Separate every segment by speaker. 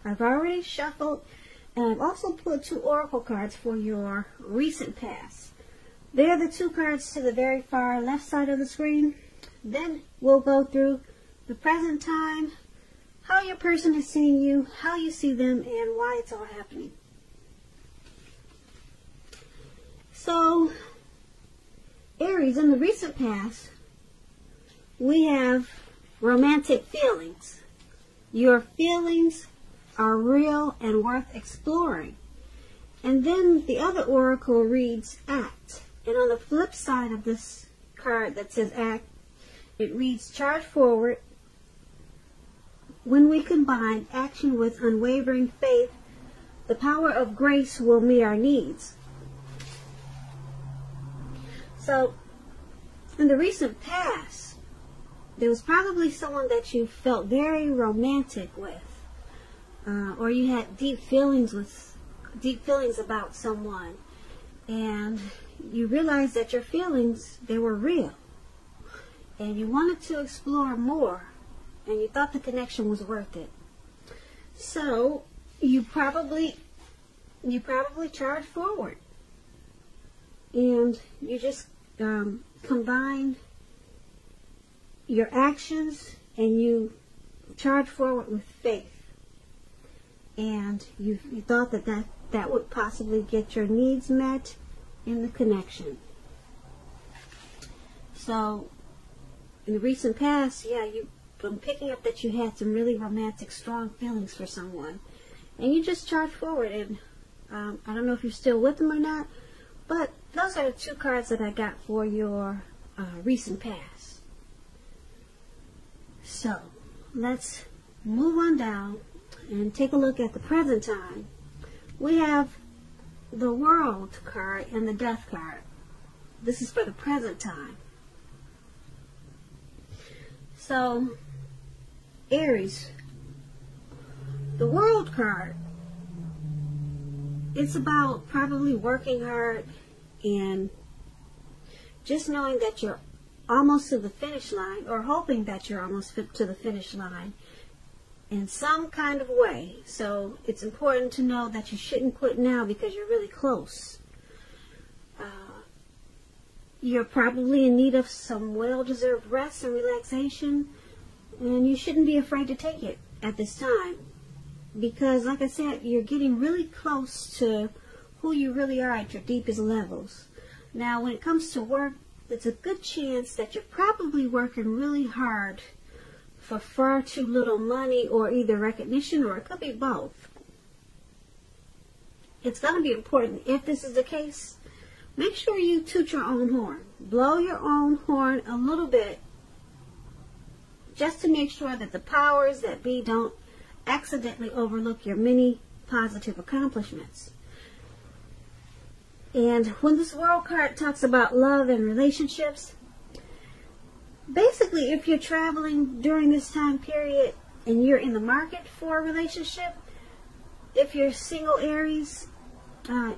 Speaker 1: I've already shuffled, and I've also pulled 2 oracle cards for your recent past. They're the 2 cards to the very far left side of the screen. Then we'll go through the present time, how your person is seeing you, how you see them, and why it's all happening. So, Aries, in the recent past, we have romantic feelings. Your feelings are real and worth exploring. And then the other oracle reads act. And on the flip side of this card that says act, it reads charge forward. When we combine action with unwavering faith, the power of grace will meet our needs. So, in the recent past, there was probably someone that you felt very romantic with, or you had deep feelings about someone, and you realized that your feelings, they were real, and you wanted to explore more, and you thought the connection was worth it. So you probably charged forward, and you just combined your actions, and you charged forward with faith, and you thought that would possibly get your needs met in the connection. So in the recent past, yeah, I'm picking up that you had some really romantic, strong feelings for someone, and you just charged forward. And I don't know if you're still with them or not, but those are the 2 cards that I got for your recent past. So let's move on down and take a look at the present time. We have the World card and the Death card. This is for the present time. So, Aries, the World card, it's about probably working hard and just knowing that you're almost to the finish line, or hoping that you're almost to the finish line in some kind of way. So it's important to know that you shouldn't quit now because you're really close. You're probably in need of some well-deserved rest and relaxation, and you shouldn't be afraid to take it at this time, because like I said, you're getting really close to who you really are at your deepest levels. Now when it comes to work, it's a good chance that you're probably working really hard for far too little money, or either recognition, or it could be both. It's going to be important, if this is the case, make sure you toot your own horn. Blow your own horn a little bit, just to make sure that the powers that be don't accidentally overlook your many positive accomplishments. And when this World card talks about love and relationships, basically if you're traveling during this time period and you're in the market for a relationship, if you're single Aries,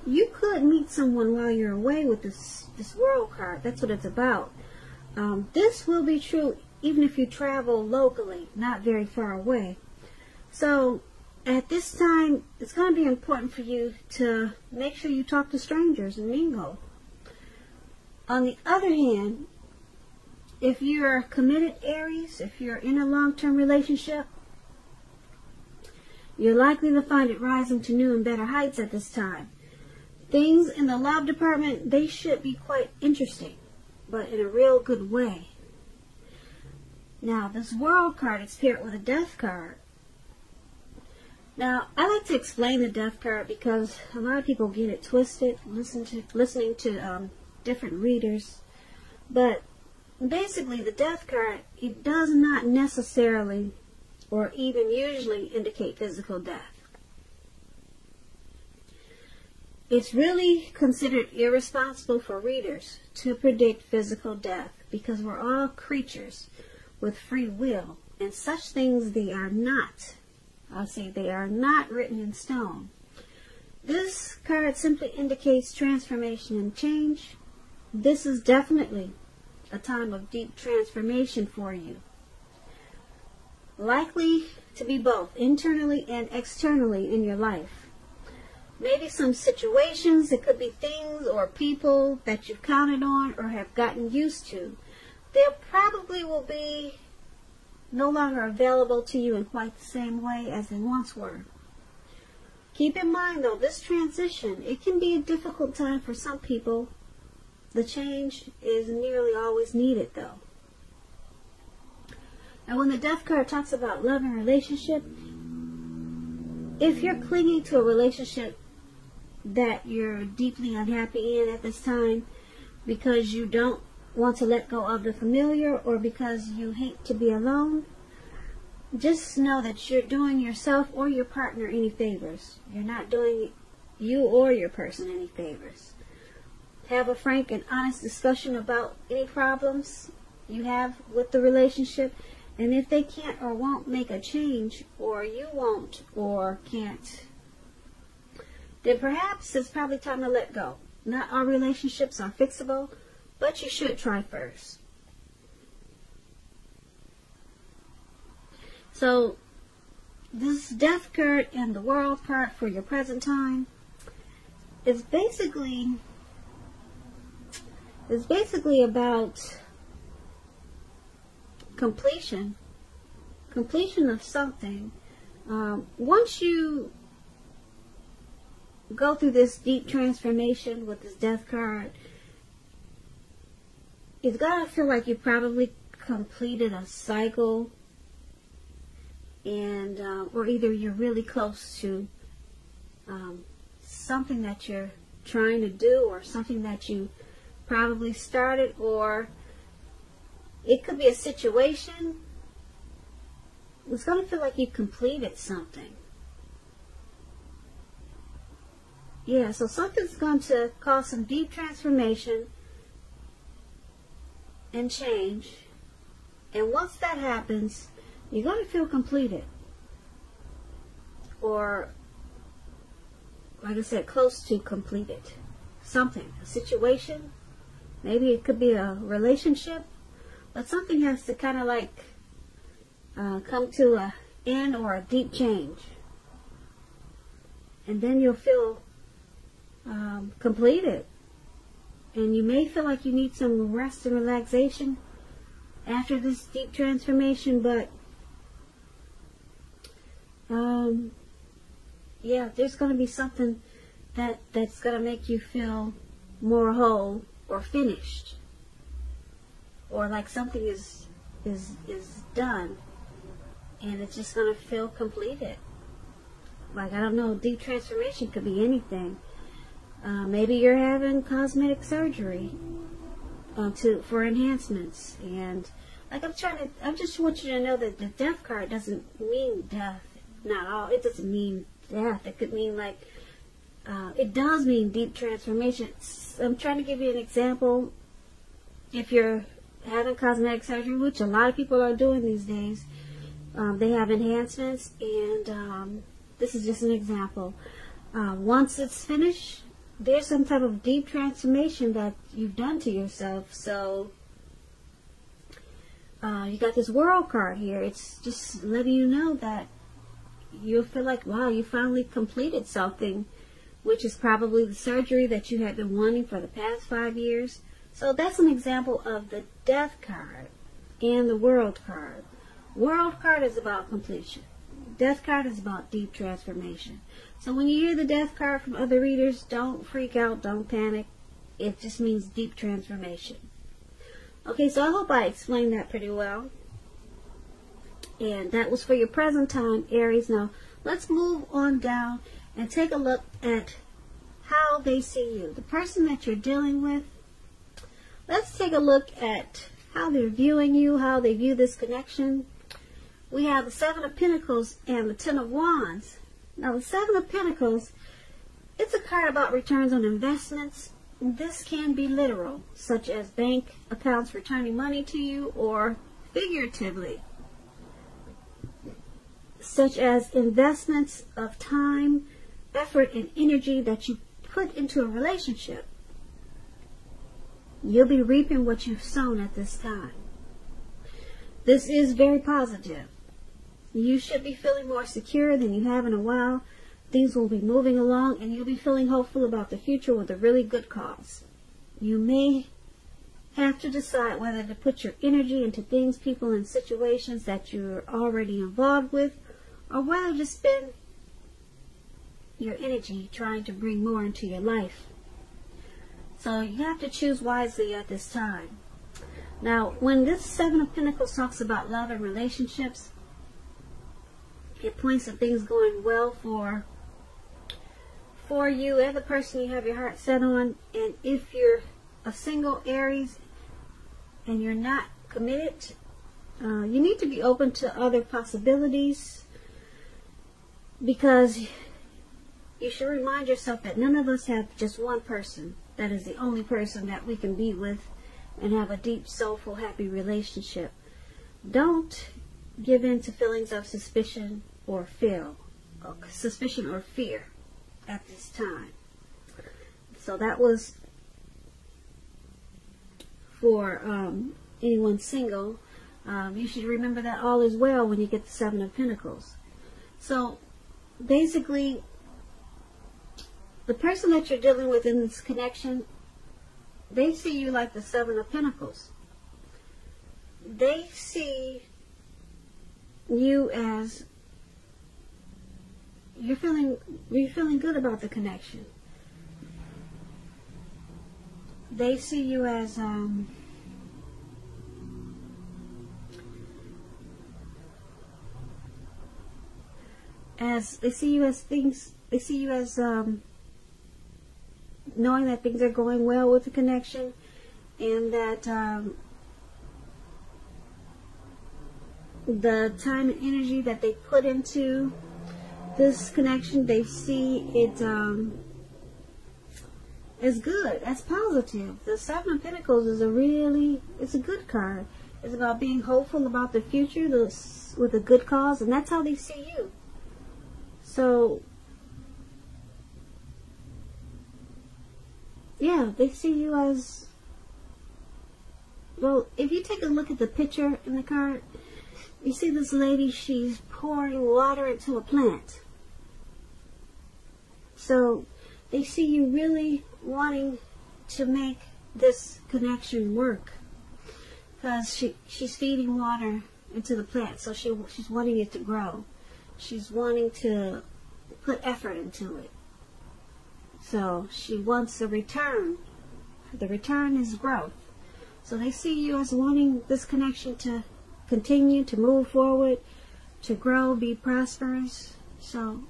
Speaker 1: you could meet someone while you're away with this World card. That's what it's about. This will be true even if you travel locally, not very far away. So at this time, it's going to be important for you to make sure you talk to strangers and mingle. On the other hand, if you're committed Aries, if you're in a long-term relationship, you're likely to find it rising to new and better heights at this time. Things in the love department, they should be quite interesting, but in a real good way. Now, this World card is paired with a Death card. Now, I like to explain the Death card because a lot of people get it twisted listening to different readers. But basically, the Death card, it does not necessarily or even usually indicate physical death. It's really considered irresponsible for readers to predict physical death because we're all creatures with free will, and such things, they are not. I'll say they are not written in stone. This card simply indicates transformation and change. This is definitely a time of deep transformation for you. Likely to be both internally and externally in your life. Maybe some situations, it could be things or people that you've counted on or have gotten used to. They probably will be no longer available to you in quite the same way as they once were. Keep in mind, though, this transition, it can be a difficult time for some people. The change is nearly always needed, though. And when the Death card talks about love and relationship, if you're clinging to a relationship that you're deeply unhappy in at this time because you don't want to let go of the familiar or because you hate to be alone, just know that you're doing yourself or your partner any favors. You're not doing you or your person any favors. Have a frank and honest discussion about any problems you have with the relationship, and if they can't or won't make a change, or you won't or can't, then perhaps it's probably time to let go. Not all relationships are fixable, but you should try first. So, this Death card and the World card for your present time is basically about completion of something. Once you go through this deep transformation with this Death card, it's gotta feel like you probably completed a cycle, and or either you're really close to something that you're trying to do, or something that you probably started, or it could be a situation. It's going to feel like you completed something. Yeah, so something's going to cause some deep transformation and change. And once that happens, you're going to feel completed. Or, like I said, close to completed. Something, a situation. Maybe it could be a relationship. But something has to kind of like come to an end or a deep change. And then you'll feel completed. And you may feel like you need some rest and relaxation after this deep transformation, but yeah, there's going to be something that's going to make you feel more whole or finished, or like something is done and it's just going to feel completed. Like, I don't know, deep transformation could be anything. Maybe you're having cosmetic surgery for enhancements, and like I just want you to know that the Death card doesn't mean death. Not all. It doesn't mean death. It could mean like it does mean deep transformation. I'm trying to give you an example. If you're having cosmetic surgery, which a lot of people are doing these days, they have enhancements, and this is just an example. Once it's finished, there's some type of deep transformation that you've done to yourself. So you got this World card here. It's just letting you know that you'll feel like, wow, you finally completed something, which is probably the surgery that you had been wanting for the past 5 years. So that's an example of the Death card and the World card. World card is about completion. Death card is about deep transformation. So when you hear the Death card from other readers, don't freak out, don't panic. It just means deep transformation. Okay, so I hope I explained that pretty well. And that was for your present time, Aries. Now, let's move on down and take a look at how they see you. The person that you're dealing with, let's take a look at how they're viewing you, how they view this connection. We have the Seven of Pentacles and the Ten of Wands. Now, the Seven of Pentacles, it's a card about returns on investments. This can be literal, such as bank accounts returning money to you, or figuratively, such as investments of time, effort, and energy that you put into a relationship. You'll be reaping what you've sown at this time. This is very positive. You should be feeling more secure than you have in a while. Things will be moving along, and you'll be feeling hopeful about the future with a really good cause. You may have to decide whether to put your energy into things, people, and situations that you're already involved with, or whether to spend your energy trying to bring more into your life. So you have to choose wisely at this time. Now, when this Seven of Pentacles talks about love and relationships, it points at things going well for you and the person you have your heart set on. And if you're a single Aries and you're not committed, you need to be open to other possibilities, because you should remind yourself that none of us have just one person that is the only person that we can be with and have a deep, soulful, happy relationship. Don't give in to feelings of suspicion or fear at this time. So that was for anyone single. You should remember that all is well when you get the Seven of Pentacles. So basically, the person that you're dealing with in this connection, they see you like the Seven of Pentacles. They see you as you're feeling good about the connection. They see you as they see you as things. They see you as knowing that things are going well with the connection, and that the time and energy that they put into this connection, they see it as good, as positive. The Seven of Pentacles is it's a good card. It's about being hopeful about the future with a good cause, and that's how they see you. So yeah, they see you as, well, if you take a look at the picture in the card, you see this lady, she's pouring water into a plant. So they see you really wanting to make this connection work, because she's feeding water into the plant, so she's wanting it to grow. She's wanting to put effort into it. So she wants a return. The return is growth. So they see you as wanting this connection to continue, to move forward, to grow, be prosperous. So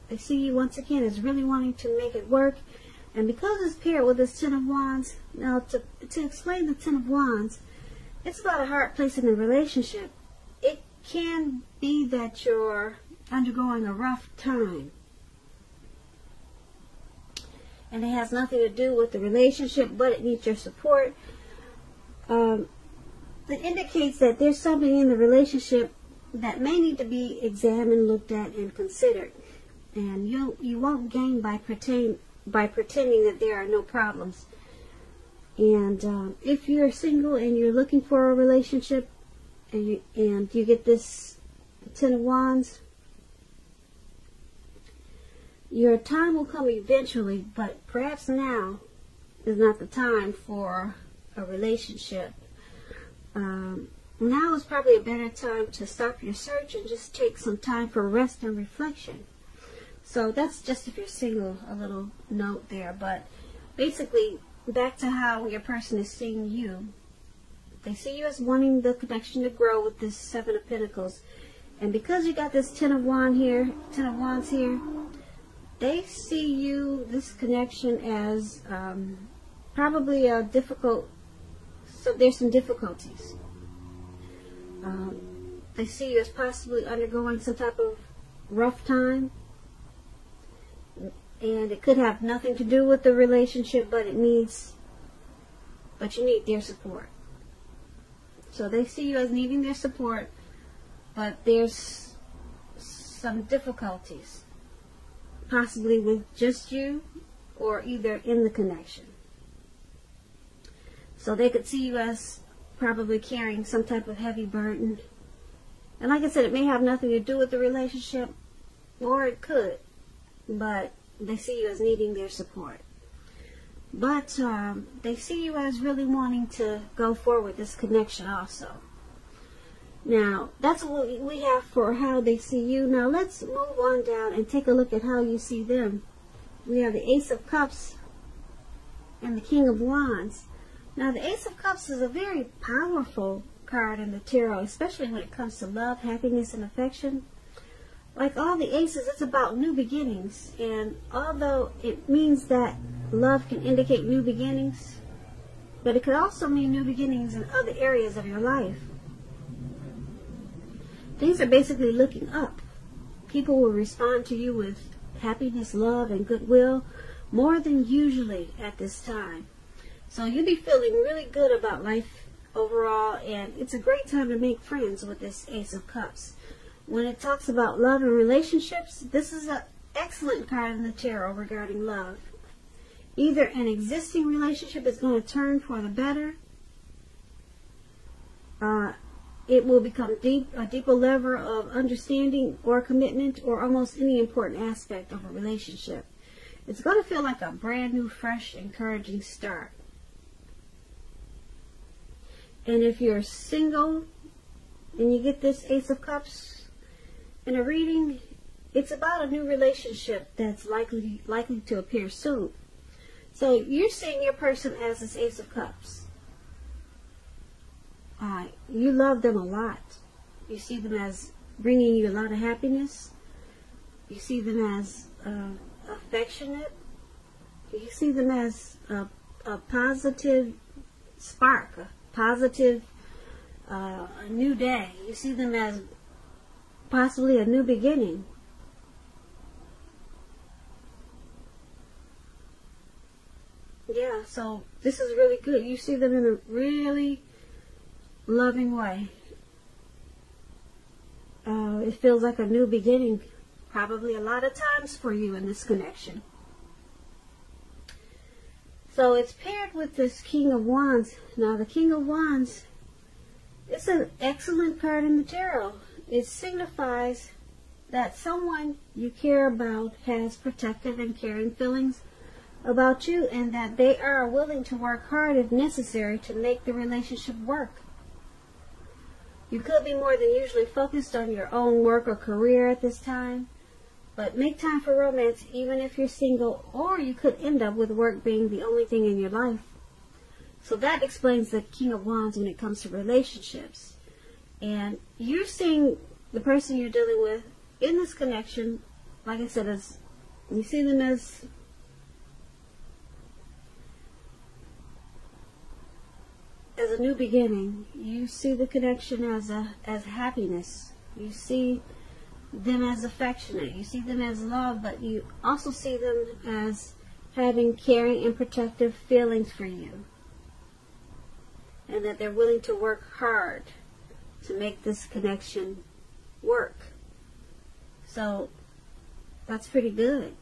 Speaker 1: they see you once again as really wanting to make it work. And because it's paired with this Ten of Wands, now to explain the Ten of Wands, it's about a hard place in a relationship. It can be that you're undergoing a rough time, and it has nothing to do with the relationship, but it needs your support. It indicates that there's something in the relationship that may need to be examined, looked at, and considered. And you won't gain by pretending that there are no problems. And if you're single and you're looking for a relationship, and you get this Ten of Wands, your time will come eventually, but perhaps now is not the time for a relationship. Now is probably a better time to stop your search and just take some time for rest and reflection. So that's just if you're single, a little note there. But basically, back to how your person is seeing you. They see you as wanting the connection to grow with this Seven of Pentacles. And because you got this Ten of Wands here, they see you, this connection, as probably a difficult, so there's some difficulties. They see you as possibly undergoing some type of rough time. And it could have nothing to do with the relationship, but you need their support. So they see you as needing their support, but there's some difficulties, possibly with just you or either in the connection. So they could see you as probably carrying some type of heavy burden, And like I said, it may have nothing to do with the relationship, or it could, but they see you as needing their support. But they see you as really wanting to go forward with this connection also. Now, that's what we have for how they see you. Now, let's move on down and take a look at how you see them. We have the Ace of Cups and the King of Wands. Now, the Ace of Cups is a very powerful card in the tarot, especially when it comes to love, happiness, and affection. Like all the aces, it's about new beginnings. And although it means that love can indicate new beginnings, but it could also mean new beginnings in other areas of your life. Things are basically looking up. People will respond to you with happiness, love, and goodwill more than usually at this time. So you'll be feeling really good about life overall, and it's a great time to make friends with this Ace of Cups. When it talks about love and relationships, this is an excellent card in the tarot regarding love. Either an existing relationship is going to turn for the better, it will become a deeper level of understanding or commitment, or almost any important aspect of a relationship. It's going to feel like a brand new, fresh, encouraging start. And if you're single and you get this Ace of Cups in a reading, it's about a new relationship that's likely to appear soon. So you're seeing your person as this Ace of Cups. You love them a lot. You see them as bringing you a lot of happiness. You see them as affectionate. You see them as a positive spark, a positive a new day. You see them as possibly a new beginning. Yeah, so this is really good. You see them in a really loving way. It feels like a new beginning, probably a lot of times for you in this connection. So it's paired with this King of Wands. Now the King of Wands, it's an excellent card in the tarot. It signifies that someone you care about has protective and caring feelings about you, and that they are willing to work hard if necessary to make the relationship work. You could be more than usually focused on your own work or career at this time, but make time for romance even if you're single, or you could end up with work being the only thing in your life. So that explains the King of Wands when it comes to relationships. And you're seeing the person you're dealing with in this connection, like I said, as you see them as a new beginning. You see the connection as happiness. You see them as affectionate. You see them as love, but you also see them as having caring and protective feelings for you, and that they're willing to work hard to make this connection work. So that's pretty good.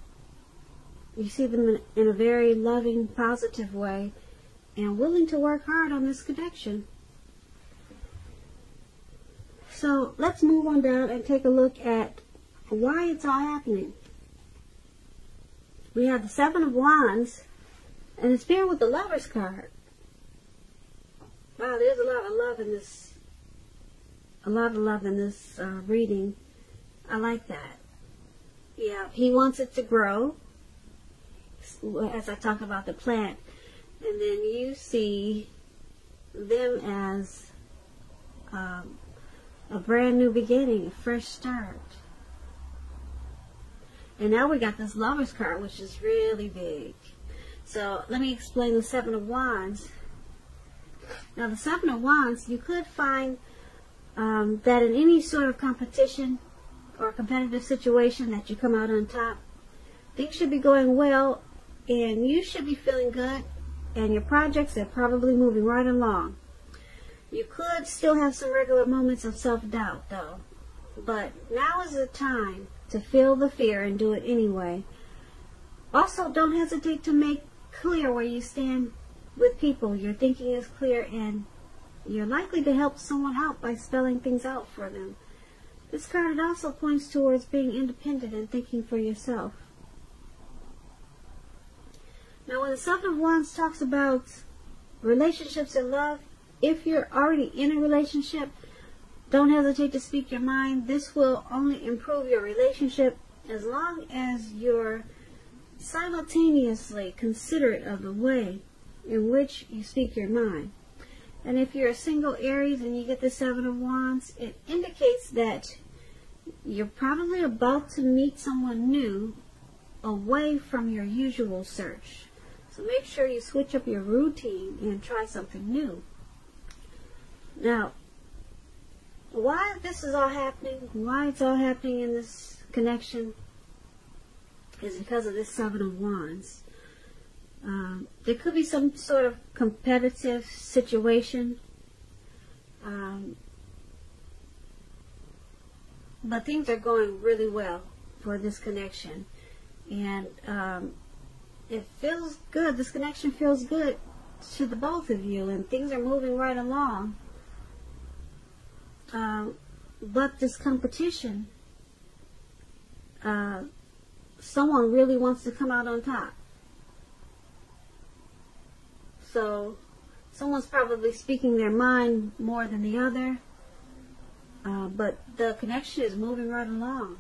Speaker 1: You see them in a very loving, positive way, and willing to work hard on this connection. So let's move on down and take a look at why it's all happening. We have the Seven of Wands, and it's paired with the Lover's card. Wow, there's a lot of love in this. A lot of love in this reading. I like that. Yeah, he wants it to grow, as I talk about the plant. And then you see them as a brand new beginning, a fresh start. And now we got this Lover's card, which is really big. So let me explain the Seven of Wands. Now the Seven of Wands, you could find that in any sort of competition or competitive situation that you come out on top, things should be going well, and you should be feeling good, and your projects are probably moving right along. You could still have some regular moments of self-doubt though, but now is the time to feel the fear and do it anyway. Also, don't hesitate to make clear where you stand with people. Your thinking is clear, and you're likely to help someone out by spelling things out for them. this card, it also points towards being independent and thinking for yourself. Now, when the Seven of Wands talks about relationships and love, if you're already in a relationship, don't hesitate to speak your mind. This will only improve your relationship as long as you're simultaneously considerate of the way in which you speak your mind. And if you're a single Aries and you get the Seven of Wands, it indicates that you're probably about to meet someone new away from your usual search. So make sure you switch up your routine and try something new. Now, why this is all happening, why it's all happening in this connection, is because of this Seven of Wands. There could be some sort of competitive situation, but things are going really well for this connection, and it feels good. This connection feels good to the both of you, and things are moving right along. But this competition, someone really wants to come out on top. So someone's probably speaking their mind more than the other, but the connection is moving right along.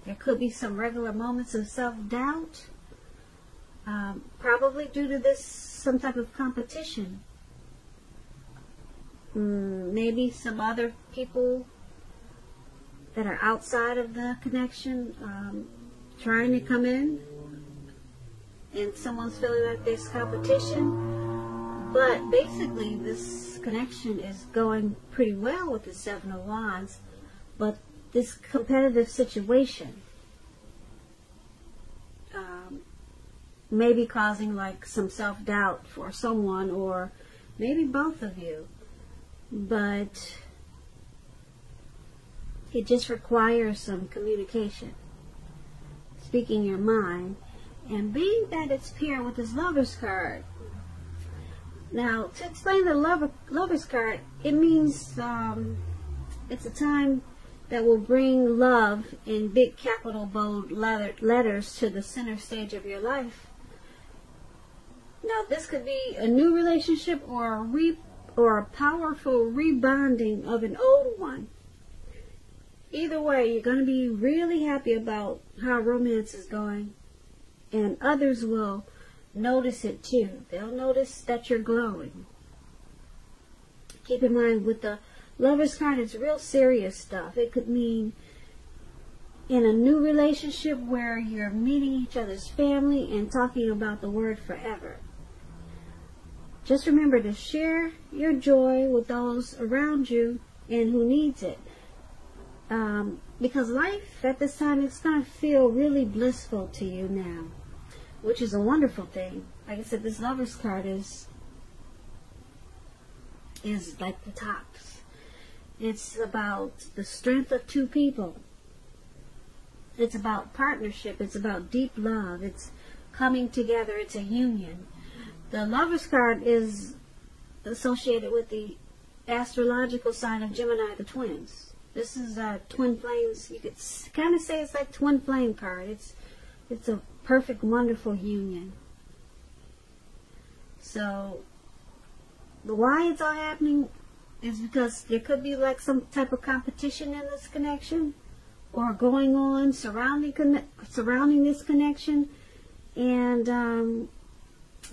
Speaker 1: There could be some regular moments of self-doubt, probably due to this, some type of competition. Maybe some other people that are outside of the connection trying to come in, and someone's feeling like there's competition. But basically this connection is going pretty well with the Seven of Wands, but this competitive situation may be causing like some self-doubt for someone, or maybe both of you. But it just requires some communication, speaking your mind, and being that it's paired with this Lover's card. Now, to explain the Lover's card, it means it's a time that will bring love in big capital bold letters to the center stage of your life. Now, this could be a new relationship or a powerful rebonding of an old one. Either way, you're going to be really happy about how romance is going, and others will notice it too. They'll notice that you're glowing. Keep in mind, with the Lover's card, it's real serious stuff. It could mean in a new relationship where you're meeting each other's family and talking about the word forever. Just remember to share your joy with those around you and who needs it. Because life at this time, it's going to feel really blissful to you now, which is a wonderful thing. Like I said, this Lover's card is like the tops. It's about the strength of two people. It's about partnership. It's about deep love. It's coming together. It's a union. The Lover's card is associated with the astrological sign of Gemini, the twins. This is twin flames. You could kind of say it's like twin flame card. It's a perfect, wonderful union. So, why it's all happening is because there could be like some type of competition in this connection, or going on surrounding this connection, and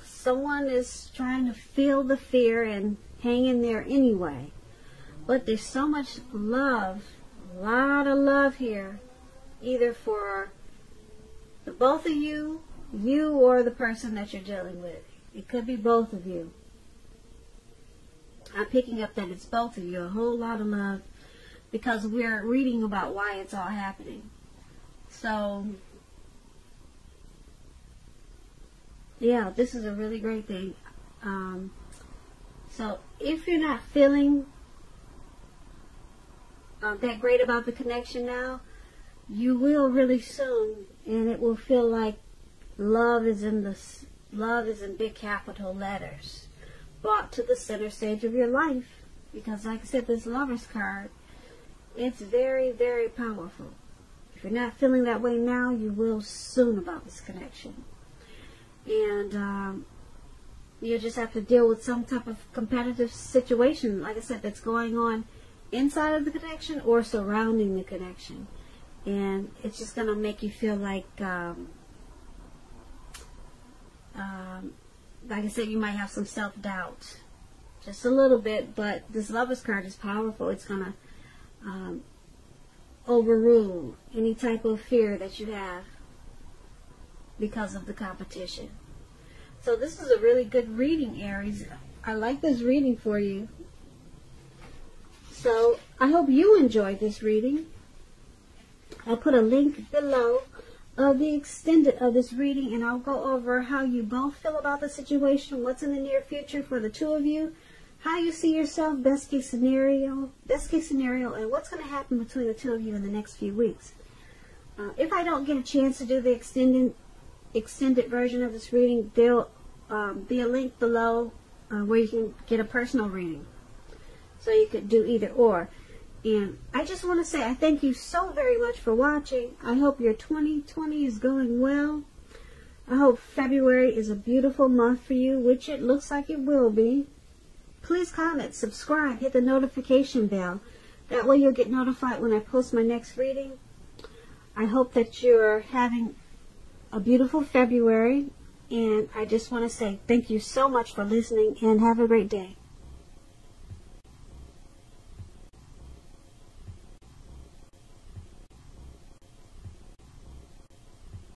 Speaker 1: someone is trying to feel the fear and hang in there anyway. But there's so much love, a lot of love here, either for the both of you or the person that you're dealing with. It could be both of you. I'm picking up that it's both of you, a whole lot of love, because we're reading about why it's all happening. So, yeah, this is a really great thing. So, if you're not feeling that great about the connection now, you will really soon, and it will feel like love is in big capital letters, brought to the center stage of your life. Because like I said, this Lover's card It's very, very powerful. If you're not feeling that way now, you will soon about this connection. And you just have to deal with some type of competitive situation, like I said, that's going on inside of the connection or surrounding the connection. And it's just going to make you feel like I said, you might have some self-doubt. Just a little bit, but this Lovers card is powerful. It's going to overrule any type of fear that you have because of the competition. So this is a really good reading, Aries. I like this reading for you. So I hope you enjoyed this reading. I'll put a link below of the extended of this reading, and I'll go over how you both feel about the situation, what's in the near future for the two of you, how you see yourself, best case scenario, and what's going to happen between the two of you in the next few weeks. If I don't get a chance to do the extended version of this reading, there'll be a link below where you can get a personal reading. So you could do either or. And I just want to say I thank you so very much for watching. I hope your 2020 is going well. I hope February is a beautiful month for you, which it looks like it will be. Please comment, subscribe, hit the notification bell. That way you'll get notified when I post my next reading. I hope that you're having a beautiful February. And I just want to say thank you so much for listening and have a great day.